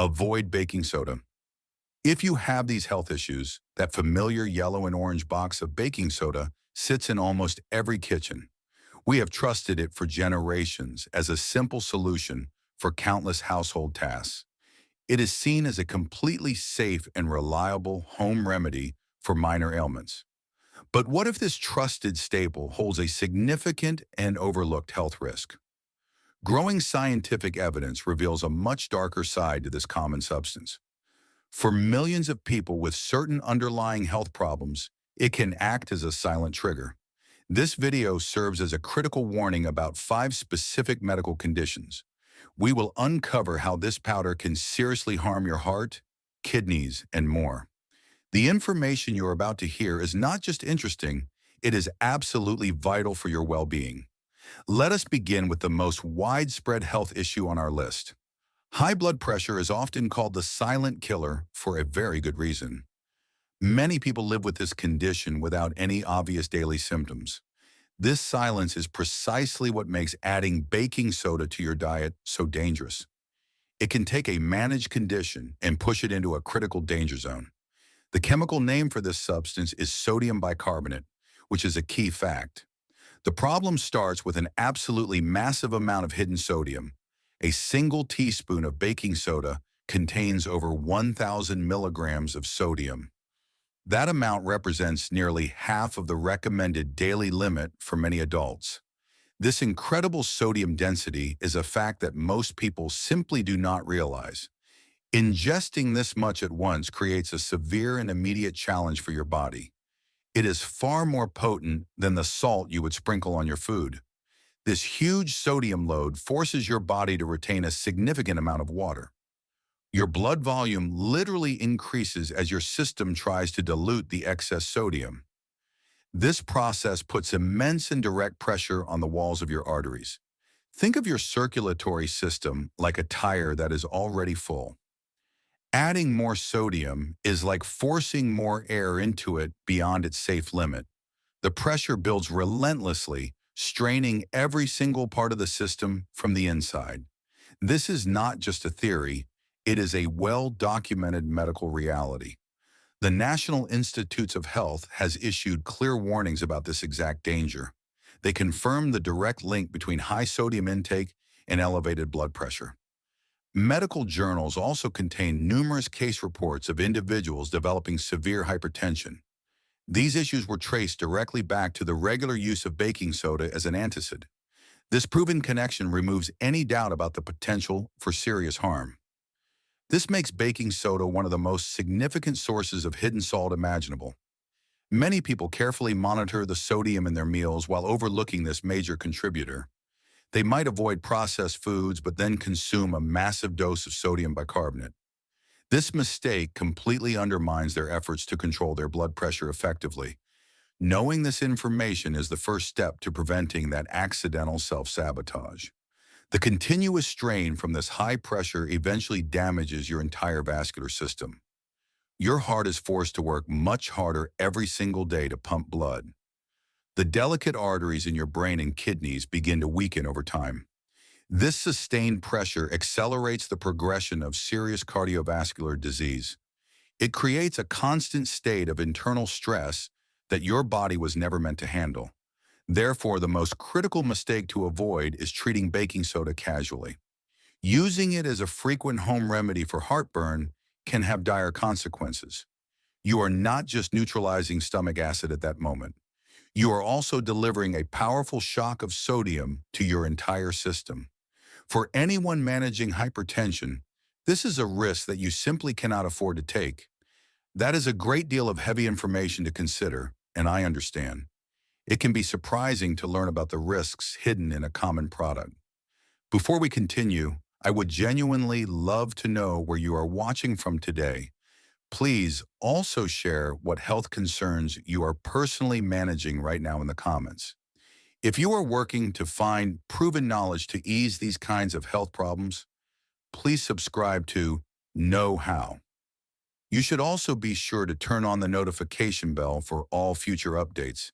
Avoid baking soda. If you have these health issues, that familiar yellow and orange box of baking soda sits in almost every kitchen. We have trusted it for generations as a simple solution for countless household tasks. It is seen as a completely safe and reliable home remedy for minor ailments. But what if this trusted staple holds a significant and overlooked health risk? Growing scientific evidence reveals a much darker side to this common substance. For millions of people with certain underlying health problems, it can act as a silent trigger. This video serves as a critical warning about 5 specific medical conditions. We will uncover how this powder can seriously harm your heart, kidneys, and more. The information you're about to hear is not just interesting, it is absolutely vital for your well-being. Let us begin with the most widespread health issue on our list. High blood pressure is often called the silent killer for a very good reason. Many people live with this condition without any obvious daily symptoms. This silence is precisely what makes adding baking soda to your diet so dangerous. It can take a managed condition and push it into a critical danger zone. The chemical name for this substance is sodium bicarbonate, which is a key fact. The problem starts with an absolutely massive amount of hidden sodium. A single teaspoon of baking soda contains over 1,000 milligrams of sodium. That amount represents nearly half of the recommended daily limit for many adults. This incredible sodium density is a fact that most people simply do not realize. Ingesting this much at once creates a severe and immediate challenge for your body. It is far more potent than the salt you would sprinkle on your food. This huge sodium load forces your body to retain a significant amount of water. Your blood volume literally increases as your system tries to dilute the excess sodium. This process puts immense and direct pressure on the walls of your arteries. Think of your circulatory system like a tire that is already full. Adding more sodium is like forcing more air into it beyond its safe limit. The pressure builds relentlessly, straining every single part of the system from the inside. This is not just a theory, it is a well-documented medical reality. The National Institutes of Health has issued clear warnings about this exact danger. They confirm the direct link between high sodium intake and elevated blood pressure. Medical journals also contain numerous case reports of individuals developing severe hypertension. These issues were traced directly back to the regular use of baking soda as an antacid. This proven connection removes any doubt about the potential for serious harm. This makes baking soda one of the most significant sources of hidden salt imaginable. Many people carefully monitor the sodium in their meals while overlooking this major contributor. They might avoid processed foods but then consume a massive dose of sodium bicarbonate. This mistake completely undermines their efforts to control their blood pressure effectively. Knowing this information is the first step to preventing that accidental self-sabotage. The continuous strain from this high pressure eventually damages your entire vascular system. Your heart is forced to work much harder every single day to pump blood. The delicate arteries in your brain and kidneys begin to weaken over time. This sustained pressure accelerates the progression of serious cardiovascular disease. It creates a constant state of internal stress that your body was never meant to handle. Therefore, the most critical mistake to avoid is treating baking soda casually. Using it as a frequent home remedy for heartburn can have dire consequences. You are not just neutralizing stomach acid at that moment. You are also delivering a powerful shock of sodium to your entire system. For anyone managing hypertension, this is a risk that you simply cannot afford to take. That is a great deal of heavy information to consider, and I understand. It can be surprising to learn about the risks hidden in a common product. Before we continue, I would genuinely love to know where you are watching from today. Please also share what health concerns you are personally managing right now in the comments. If you are working to find proven knowledge to ease these kinds of health problems, please subscribe to Knowhow. You should also be sure to turn on the notification bell for all future updates.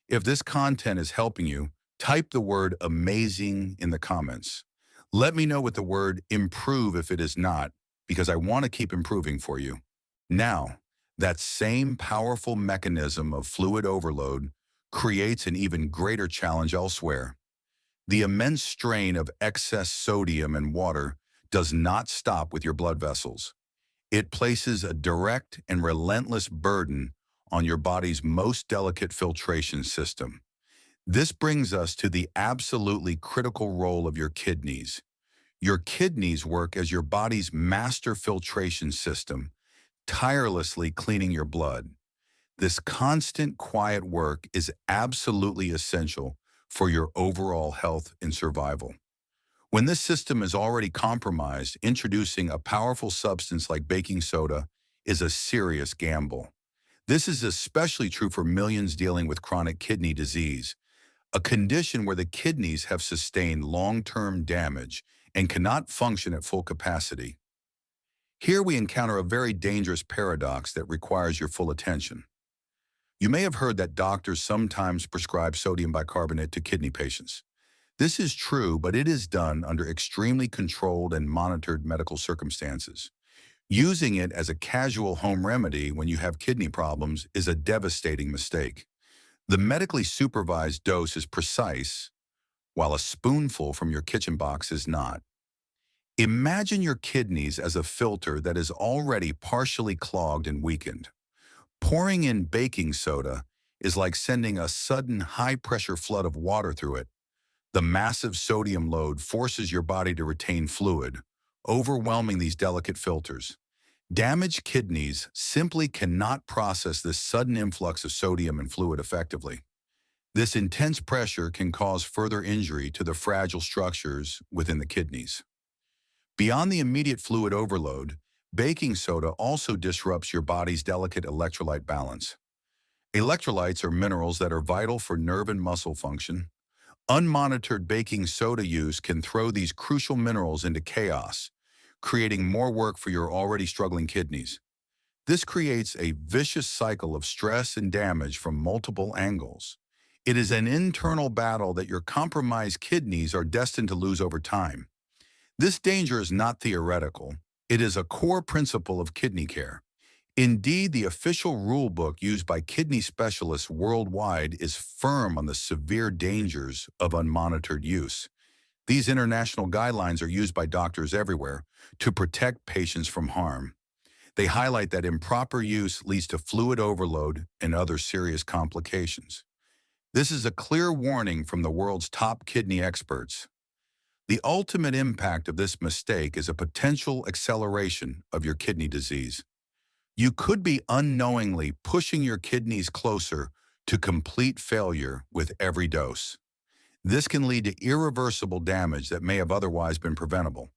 If this content is helping you, type the word amazing in the comments. Let me know with the word improve if it is not, because I want to keep improving for you. Now, that same powerful mechanism of fluid overload creates an even greater challenge elsewhere. The immense strain of excess sodium and water does not stop with your blood vessels. It places a direct and relentless burden on your body's most delicate filtration system. This brings us to the absolutely critical role of your kidneys. Your kidneys work as your body's master filtration system, tirelessly cleaning your blood. This constant quiet work is absolutely essential for your overall health and survival. When this system is already compromised, introducing a powerful substance like baking soda is a serious gamble. This is especially true for millions dealing with chronic kidney disease, a condition where the kidneys have sustained long-term damage and cannot function at full capacity. Here we encounter a very dangerous paradox that requires your full attention. You may have heard that doctors sometimes prescribe sodium bicarbonate to kidney patients. This is true, but it is done under extremely controlled and monitored medical circumstances. Using it as a casual home remedy when you have kidney problems is a devastating mistake. The medically supervised dose is precise, while a spoonful from your kitchen box is not. Imagine your kidneys as a filter that is already partially clogged and weakened. Pouring in baking soda is like sending a sudden high-pressure flood of water through it. The massive sodium load forces your body to retain fluid, overwhelming these delicate filters. Damaged kidneys simply cannot process this sudden influx of sodium and fluid effectively. This intense pressure can cause further injury to the fragile structures within the kidneys. Beyond the immediate fluid overload, baking soda also disrupts your body's delicate electrolyte balance. Electrolytes are minerals that are vital for nerve and muscle function. Unmonitored baking soda use can throw these crucial minerals into chaos, creating more work for your already struggling kidneys. This creates a vicious cycle of stress and damage from multiple angles. It is an internal battle that your compromised kidneys are destined to lose over time. This danger is not theoretical. It is a core principle of kidney care. Indeed, the official rule book used by kidney specialists worldwide is firm on the severe dangers of unmonitored use. These international guidelines are used by doctors everywhere to protect patients from harm. They highlight that improper use leads to fluid overload and other serious complications. This is a clear warning from the world's top kidney experts. The ultimate impact of this mistake is a potential acceleration of your kidney disease. You could be unknowingly pushing your kidneys closer to complete failure with every dose. This can lead to irreversible damage that may have otherwise been preventable.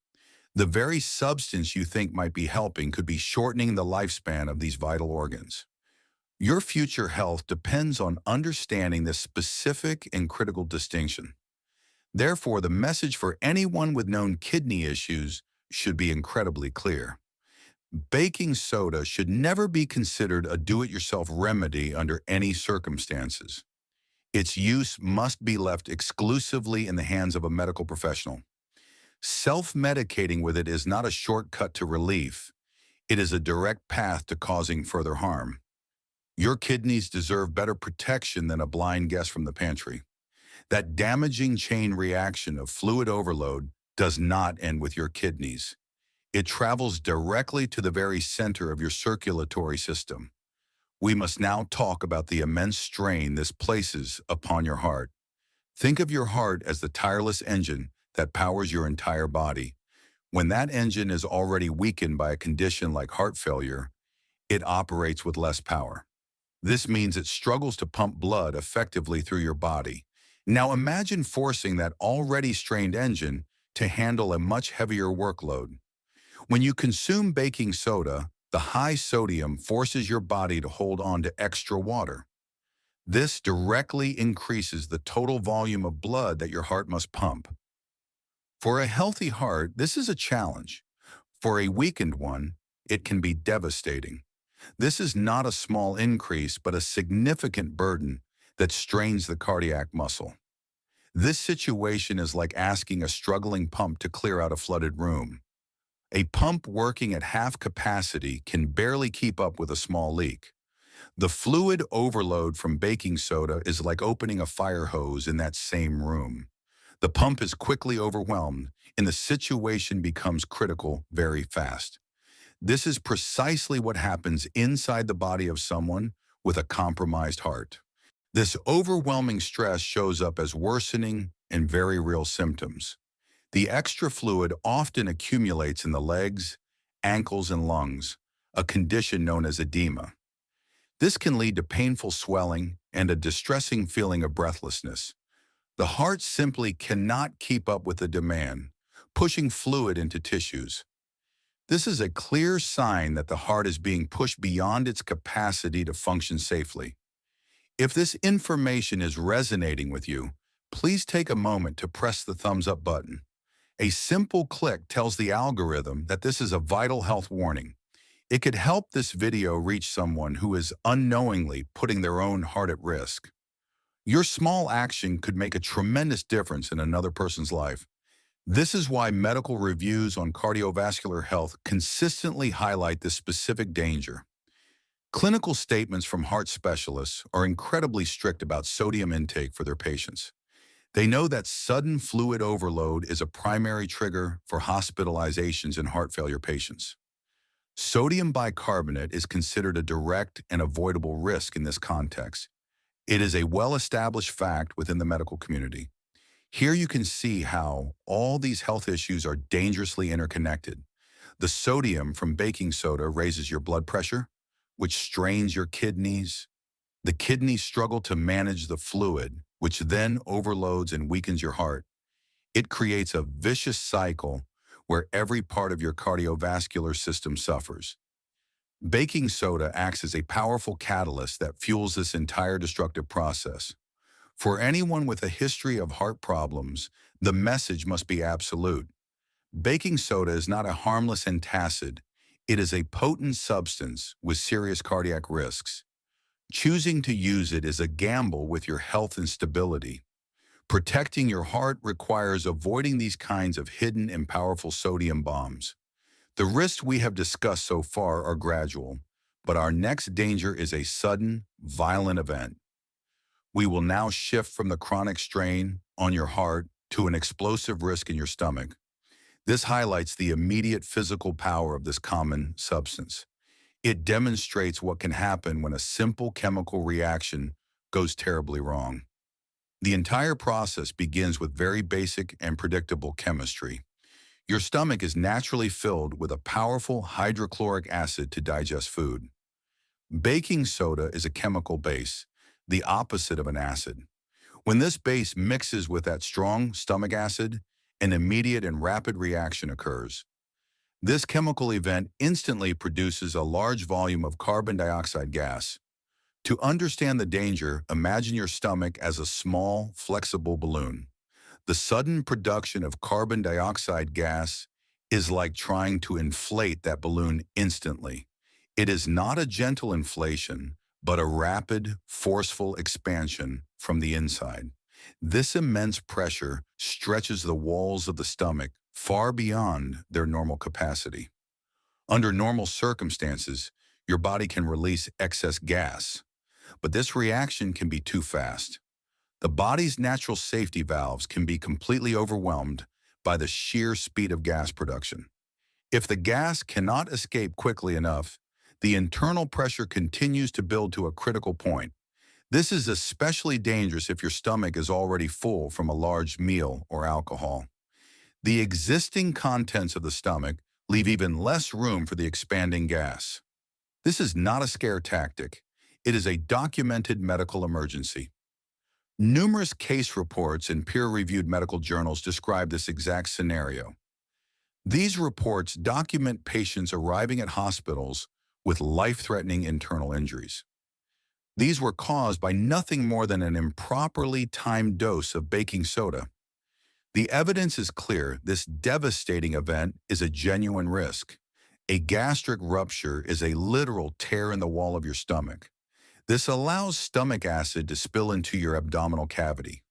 The very substance you think might be helping could be shortening the lifespan of these vital organs. Your future health depends on understanding this specific and critical distinction. Therefore, the message for anyone with known kidney issues should be incredibly clear. Baking soda should never be considered a do-it-yourself remedy under any circumstances. Its use must be left exclusively in the hands of a medical professional. Self-medicating with it is not a shortcut to relief. It is a direct path to causing further harm. Your kidneys deserve better protection than a blind guess from the pantry. That damaging chain reaction of fluid overload does not end with your kidneys. It travels directly to the very center of your circulatory system. We must now talk about the immense strain this places upon your heart. Think of your heart as the tireless engine that powers your entire body. When that engine is already weakened by a condition like heart failure, it operates with less power. This means it struggles to pump blood effectively through your body. Now imagine forcing that already strained engine to handle a much heavier workload. When you consume baking soda, the high sodium forces your body to hold on to extra water. This directly increases the total volume of blood that your heart must pump. For a healthy heart, this is a challenge. For a weakened one, it can be devastating. This is not a small increase, but a significant burden that strains the cardiac muscle. This situation is like asking a struggling pump to clear out a flooded room. A pump working at half capacity can barely keep up with a small leak. The fluid overload from baking soda is like opening a fire hose in that same room. The pump is quickly overwhelmed, and the situation becomes critical very fast. This is precisely what happens inside the body of someone with a compromised heart. This overwhelming stress shows up as worsening and very real symptoms. The extra fluid often accumulates in the legs, ankles, and lungs, a condition known as edema. This can lead to painful swelling and a distressing feeling of breathlessness. The heart simply cannot keep up with the demand, pushing fluid into tissues. This is a clear sign that the heart is being pushed beyond its capacity to function safely. If this information is resonating with you, please take a moment to press the thumbs up button. A simple click tells the algorithm that this is a vital health warning. It could help this video reach someone who is unknowingly putting their own heart at risk. Your small action could make a tremendous difference in another person's life. This is why medical reviews on cardiovascular health consistently highlight this specific danger. Clinical statements from heart specialists are incredibly strict about sodium intake for their patients. They know that sudden fluid overload is a primary trigger for hospitalizations in heart failure patients. Sodium bicarbonate is considered a direct and avoidable risk in this context. It is a well-established fact within the medical community. Here you can see how all these health issues are dangerously interconnected. The sodium from baking soda raises your blood pressure, which strains your kidneys. The kidneys struggle to manage the fluid, which then overloads and weakens your heart. It creates a vicious cycle where every part of your cardiovascular system suffers. Baking soda acts as a powerful catalyst that fuels this entire destructive process. For anyone with a history of heart problems, the message must be absolute. Baking soda is not a harmless antacid. It is a potent substance with serious cardiac risks. Choosing to use it is a gamble with your health and stability. Protecting your heart requires avoiding these kinds of hidden and powerful sodium bombs. The risks we have discussed so far are gradual, but our next danger is a sudden, violent event. We will now shift from the chronic strain on your heart to an explosive risk in your stomach. This highlights the immediate physical power of this common substance. It demonstrates what can happen when a simple chemical reaction goes terribly wrong. The entire process begins with very basic and predictable chemistry. Your stomach is naturally filled with a powerful hydrochloric acid to digest food. Baking soda is a chemical base, the opposite of an acid. When this base mixes with that strong stomach acid, an immediate and rapid reaction occurs. This chemical event instantly produces a large volume of carbon dioxide gas. To understand the danger, imagine your stomach as a small, flexible balloon. The sudden production of carbon dioxide gas is like trying to inflate that balloon instantly. It is not a gentle inflation, but a rapid, forceful expansion from the inside. This immense pressure stretches the walls of the stomach far beyond their normal capacity. Under normal circumstances, your body can release excess gas, but this reaction can be too fast. The body's natural safety valves can be completely overwhelmed by the sheer speed of gas production. If the gas cannot escape quickly enough, the internal pressure continues to build to a critical point. This is especially dangerous if your stomach is already full from a large meal or alcohol. The existing contents of the stomach leave even less room for the expanding gas. This is not a scare tactic. It is a documented medical emergency. Numerous case reports in peer-reviewed medical journals describe this exact scenario. These reports document patients arriving at hospitals with life-threatening internal injuries. These were caused by nothing more than an improperly timed dose of baking soda. The evidence is clear this devastating event is a genuine risk. A gastric rupture is a literal tear in the wall of your stomach. This allows stomach acid to spill into your abdominal cavity.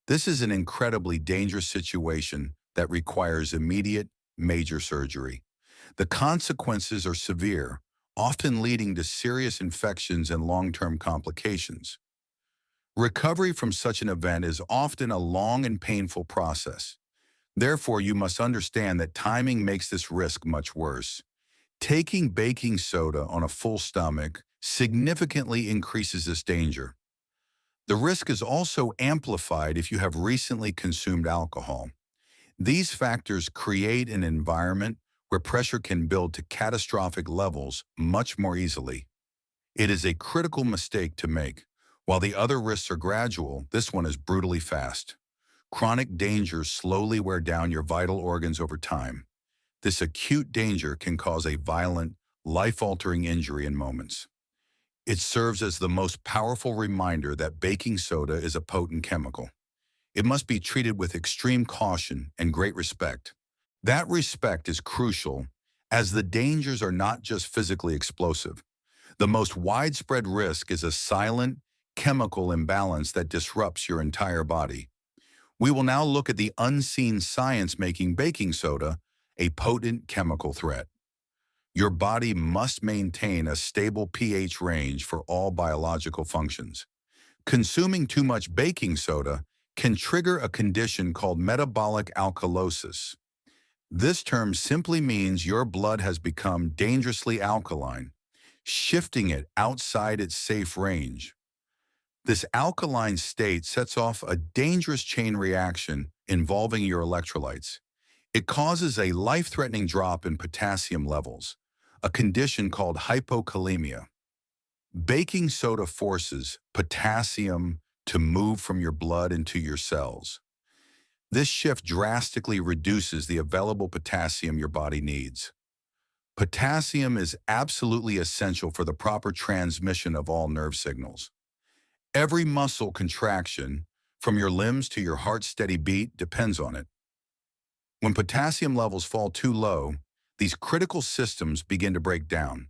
This is an incredibly dangerous situation that requires immediate, major surgery. The consequences are severe, often leading to serious infections and long-term complications. Recovery from such an event is often a long and painful process. Therefore, you must understand that timing makes this risk much worse. Taking baking soda on a full stomach significantly increases this danger. The risk is also amplified if you have recently consumed alcohol. These factors create an environment where pressure can build to catastrophic levels much more easily. It is a critical mistake to make. While the other risks are gradual, this one is brutally fast. Chronic dangers slowly wear down your vital organs over time. This acute danger can cause a violent, life-altering injury in moments. It serves as the most powerful reminder that baking soda is a potent chemical. It must be treated with extreme caution and great respect. That respect is crucial, as the dangers are not just physically explosive. The most widespread risk is a silent, chemical imbalance that disrupts your entire body. We will now look at the unseen science making baking soda a potent chemical threat. Your body must maintain a stable pH range for all biological functions. Consuming too much baking soda can trigger a condition called metabolic alkalosis. This term simply means your blood has become dangerously alkaline, shifting it outside its safe range. This alkaline state sets off a dangerous chain reaction involving your electrolytes. It causes a life-threatening drop in potassium levels, a condition called hypokalemia. Baking soda forces potassium to move from your blood into your cells. This shift drastically reduces the available potassium your body needs. Potassium is absolutely essential for the proper transmission of all nerve signals. Every muscle contraction, from your limbs to your heart's steady beat, depends on it. When potassium levels fall too low, these critical systems begin to break down.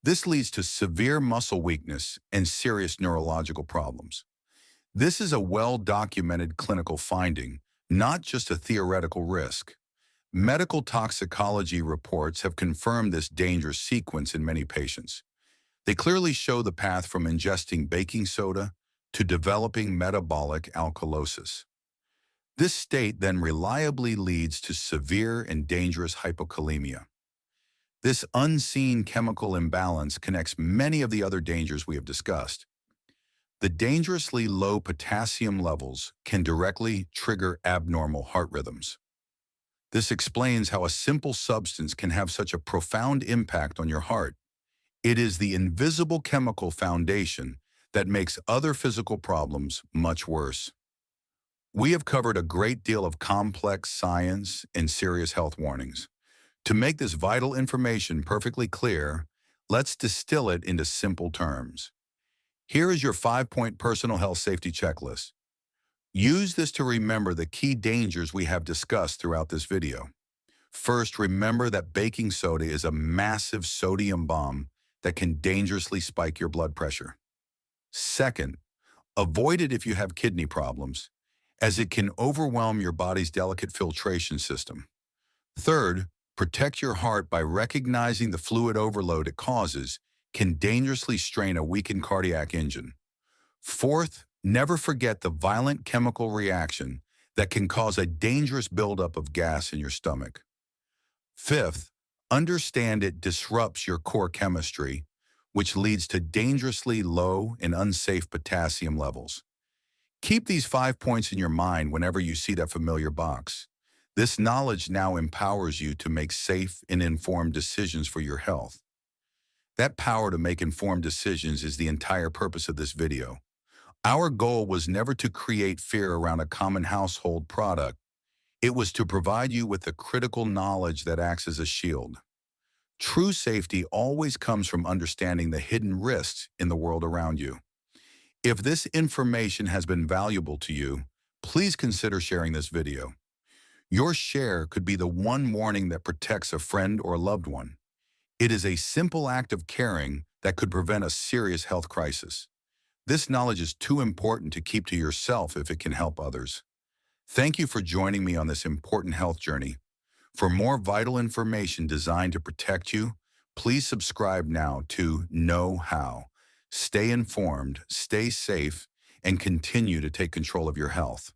This leads to severe muscle weakness and serious neurological problems. This is a well-documented clinical finding, not just a theoretical risk. Medical toxicology reports have confirmed this dangerous sequence in many patients. They clearly show the path from ingesting baking soda to developing metabolic alkalosis. This state then reliably leads to severe and dangerous hypokalemia. This unseen chemical imbalance connects many of the other dangers we have discussed. The dangerously low potassium levels can directly trigger abnormal heart rhythms. This explains how a simple substance can have such a profound impact on your heart. It is the invisible chemical foundation that makes other physical problems much worse. We have covered a great deal of complex science and serious health warnings. To make this vital information perfectly clear, let's distill it into simple terms. Here is your 5-point personal health safety checklist. Use this to remember the key dangers we have discussed throughout this video. First, remember that baking soda is a massive sodium bomb that can dangerously spike your blood pressure. Second, avoid it if you have kidney problems, as it can overwhelm your body's delicate filtration system. Third, protect your heart by recognizing the fluid overload it causes can dangerously strain a weakened cardiac engine. Fourth, never forget the violent chemical reaction that can cause a dangerous buildup of gas in your stomach. Fifth, understand it disrupts your core chemistry, which leads to dangerously low and unsafe potassium levels. Keep these 5 points in your mind whenever you see that familiar box. This knowledge now empowers you to make safe and informed decisions for your health. That power to make informed decisions is the entire purpose of this video. Our goal was never to create fear around a common household product. It was to provide you with the critical knowledge that acts as a shield. True safety always comes from understanding the hidden risks in the world around you. If this information has been valuable to you, please consider sharing this video. Your share could be the one warning that protects a friend or loved one. It is a simple act of caring that could prevent a serious health crisis. This knowledge is too important to keep to yourself if it can help others. Thank you for joining me on this important health journey. For more vital information designed to protect you, please subscribe now to Know How. Stay informed, stay safe, and continue to take control of your health.